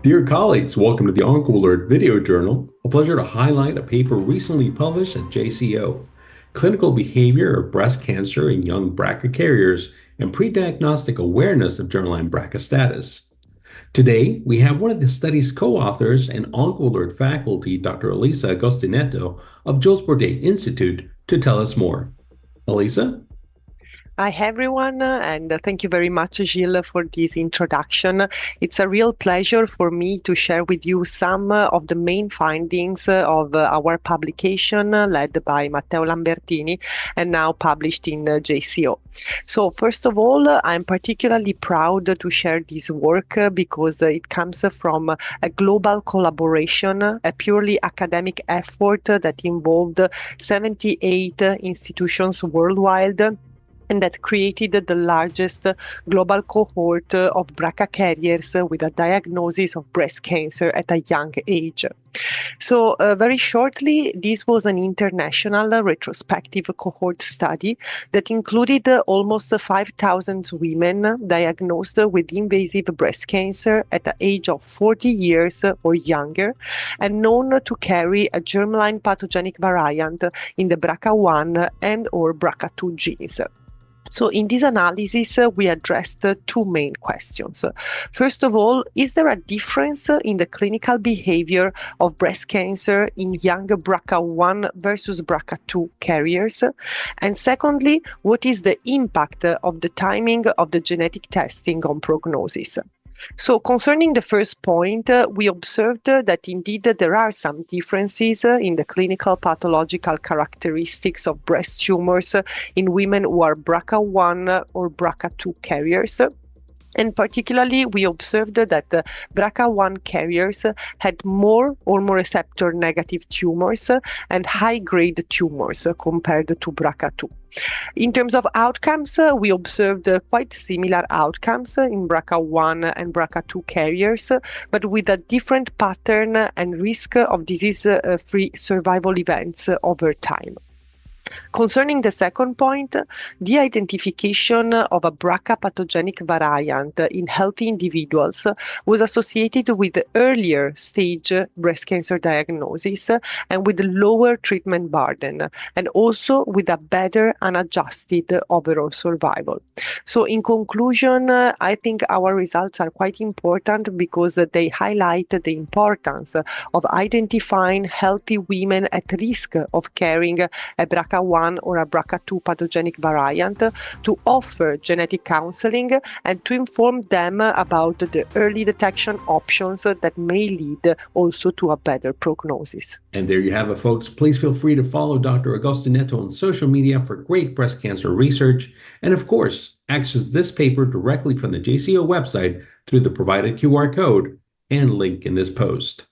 Dear colleagues, welcome to the OncoAlert video journal. A pleasure to highlight a paper recently published at JCO, Clinical Behavior of Breast Cancer in Young BRCA Carriers and Prediagnostic Awareness of Germline BRCA Status. Today, we have one of the study's co-authors and OncoAlert faculty, Dr. Elisa Agostinetto of Jules Bordet Institute, to tell us more. Elisa? Hi, everyone, and thank you very much, Gilles, for this introduction. It's a real pleasure for me to share with you some of the main findings of our publication led by Matteo Lambertini and now published in JCO. So first of all, I'm particularly proud to share this work because it comes from a global collaboration, a purely academic effort that involved 78 institutions worldwide, and that created the largest global cohort of BRCA carriers with a diagnosis of breast cancer at a young age. So very shortly, this was an international retrospective cohort study that included almost 5,000 women diagnosed with invasive breast cancer at the age of 40 years or younger and known to carry a germline pathogenic variant in the BRCA1 and or BRCA2 genes. So in this analysis, we addressed two main questions. First of all, is there a difference in the clinical behavior of breast cancer in young BRCA1 versus BRCA2 carriers? And secondly, what is the impact of the timing of the genetic testing on prognosis? So concerning the first point, we observed that indeed there are some differences in the clinical pathological characteristics of breast tumors in women who are BRCA1 or BRCA2 carriers. And particularly, we observed that the BRCA1 carriers had more hormone receptor-negative tumors and high-grade tumors compared to BRCA2. In terms of outcomes, we observed quite similar outcomes in BRCA1 and BRCA2 carriers, but with a different pattern and risk of disease-free survival events over time. Concerning the second point, the identification of a BRCA pathogenic variant in healthy individuals was associated with the earlier stage breast cancer diagnosis and with lower treatment burden, and also with a better unadjusted overall survival. So in conclusion, I think our results are quite important because they highlight the importance of identifying healthy women at risk of carrying a BRCA1 or a BRCA2 pathogenic variant, to offer genetic counseling and to inform them about the early detection options that may lead also to a better prognosis. And there you have it, folks. Please feel free to follow Dr. Agostinetto on social media for great breast cancer research. And of course, access this paper directly from the JCO website through the provided QR code and link in this post.